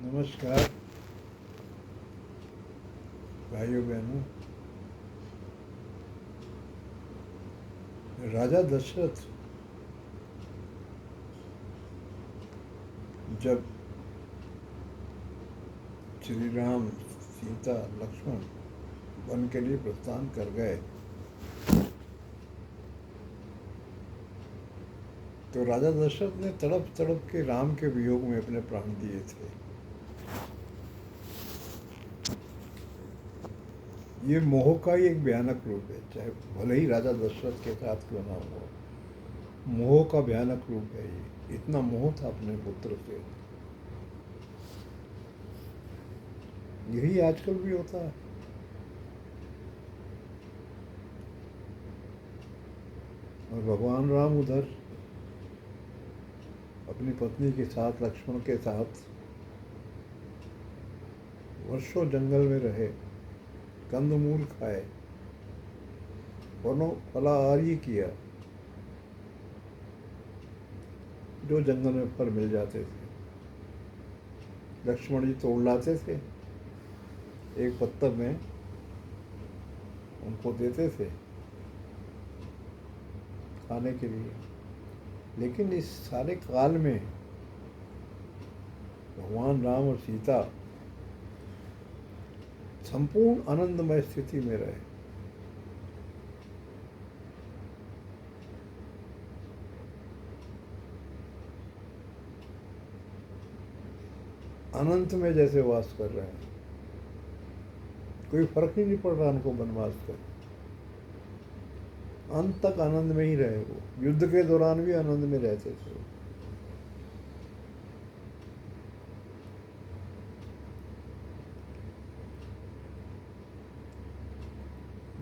नमस्कार भाइयों बहनों। राजा दशरथ जब श्री राम, सीता, लक्ष्मण वन के लिए प्रस्थान कर गए तो राजा दशरथ ने तड़प तड़प के राम के वियोग में अपने प्राण दिए थे। ये मोह का ही एक भयानक रूप है, चाहे भले ही राजा दशरथ के साथ क्यों ना हो। मोह का भयानक रूप है ये। इतना मोह था अपने पुत्र से। यही आजकल भी होता है। और भगवान राम उधर अपनी पत्नी के साथ, लक्ष्मण के साथ वर्षों जंगल में रहे, कंदमूल खाए, फलाहारी किया, जो जंगल में फल मिल जाते थे लक्ष्मण जी तोड़ लाते थे, एक पत्थर में उनको देते थे खाने के लिए। लेकिन इस सारे काल में भगवान राम और सीता संपूर्ण आनंदमय स्थिति में रहे। अनंत में जैसे वास कर रहे हैं। कोई फर्क ही नहीं पड़ रहा उनको वनवास का। अंत तक आनंद में ही रहे वो। युद्ध के दौरान भी आनंद में रहते थे।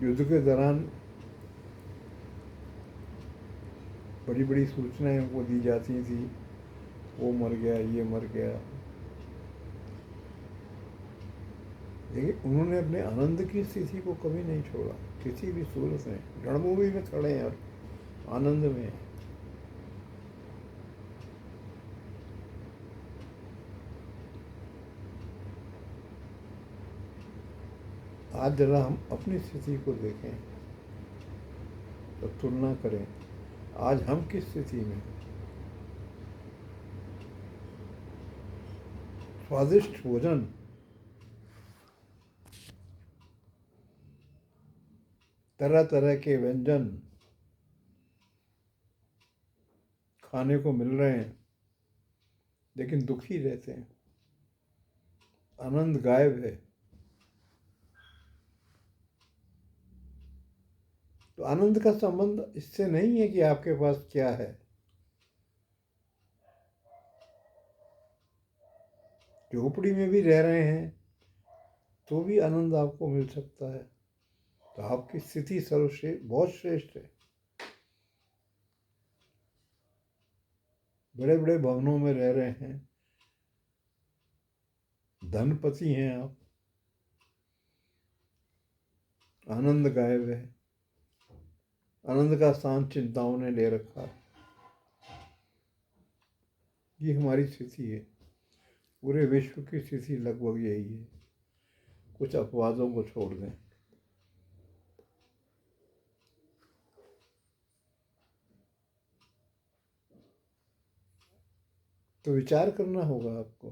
युद्ध के दौरान बड़ी बड़ी सूचनाएं उनको दी जाती थी, वो मर गया, ये मर गया। लेकिन उन्होंने अपने आनंद की स्थिति को कभी नहीं छोड़ा। किसी भी सूरत में रणभूमि में खड़े हैं और आनंद में हैं। आज जरा हम अपनी स्थिति को देखें तो तुलना करें, आज हम किस स्थिति में हैं। स्वादिष्ट भोजन, तरह तरह के व्यंजन खाने को मिल रहे हैं, लेकिन दुखी रहते हैं। आनंद गायब है। तो आनंद का संबंध इससे नहीं है कि आपके पास क्या है। झोपड़ी में भी रह रहे हैं तो भी आनंद आपको मिल सकता है। तो आपकी स्थिति सर्वश्रेष्ठ, बहुत श्रेष्ठ है। बड़े बड़े भवनों में रह रहे हैं, धनपति हैं आप, आनंद गायब है। आनंद का स्थान चिंताओं ने ले रखा है। ये हमारी स्थिति है। पूरे विश्व की स्थिति लगभग यही है, कुछ अपवादों को छोड़ दें। तो विचार करना होगा आपको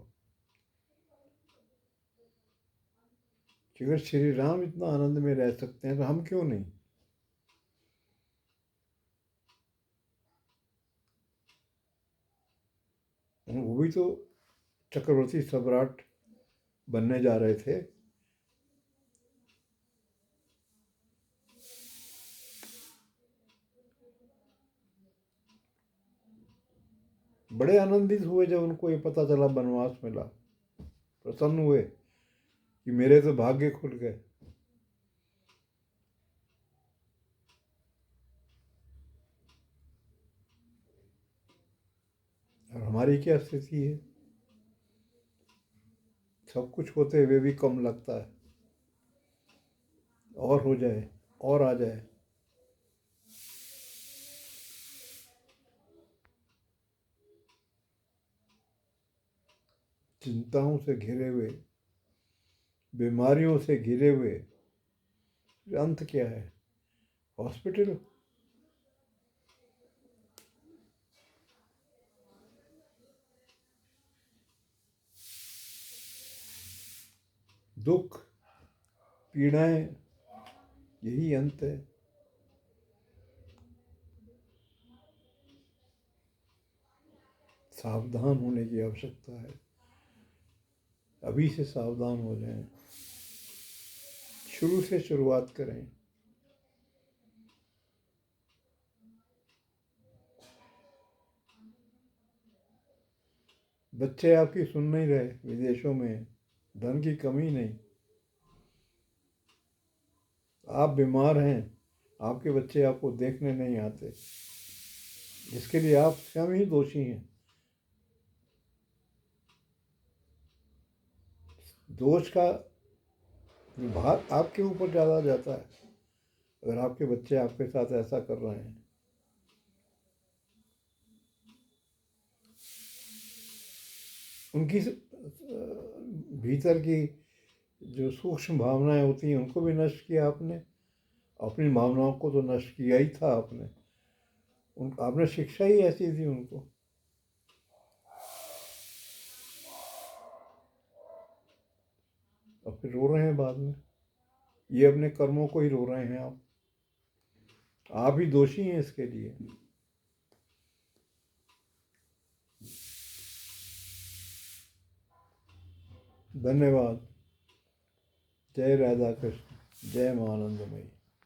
कि अगर श्री राम इतना आनंद में रह सकते हैं तो हम क्यों नहीं। वो भी तो चक्रवर्ती सम्राट बनने जा रहे थे। बड़े आनंदित हुए जब उनको ये पता चला वनवास मिला। प्रसन्न हुए कि मेरे तो भाग्य खुल गए। और हमारी क्या स्थिति है। सब कुछ होते हुए भी कम लगता है। और हो जाए, और आ जाए। चिंताओं से घिरे हुए, बीमारियों से घिरे हुए, अंत क्या है? हॉस्पिटल। दुख, पीड़ाएं, यही अंत है। सावधान होने की आवश्यकता है। अभी से सावधान हो जाएं, शुरू से शुरुआत करें। बच्चे आपकी सुन नहीं रहे, विदेशों में धन की कमी नहीं। आप बीमार हैं, आपके बच्चे आपको देखने नहीं आते, जिसके लिए आप स्वयं ही दोषी हैं। दोष का भार आपके ऊपर ज़्यादा जाता है अगर आपके बच्चे आपके साथ ऐसा कर रहे हैं। उनकी भीतर की जो सूक्ष्म भावनाएं होती हैं उनको भी नष्ट किया आपने, अपनी भावनाओं को तो नष्ट किया ही था आपने। आपने शिक्षा ही ऐसी दी उनको। और फिर रो रहे हैं बाद में, ये अपने कर्मों को ही रो रहे हैं। आप ही दोषी हैं इसके लिए। धन्यवाद। जय राधा कृष्ण, जय मां आनंदमयी।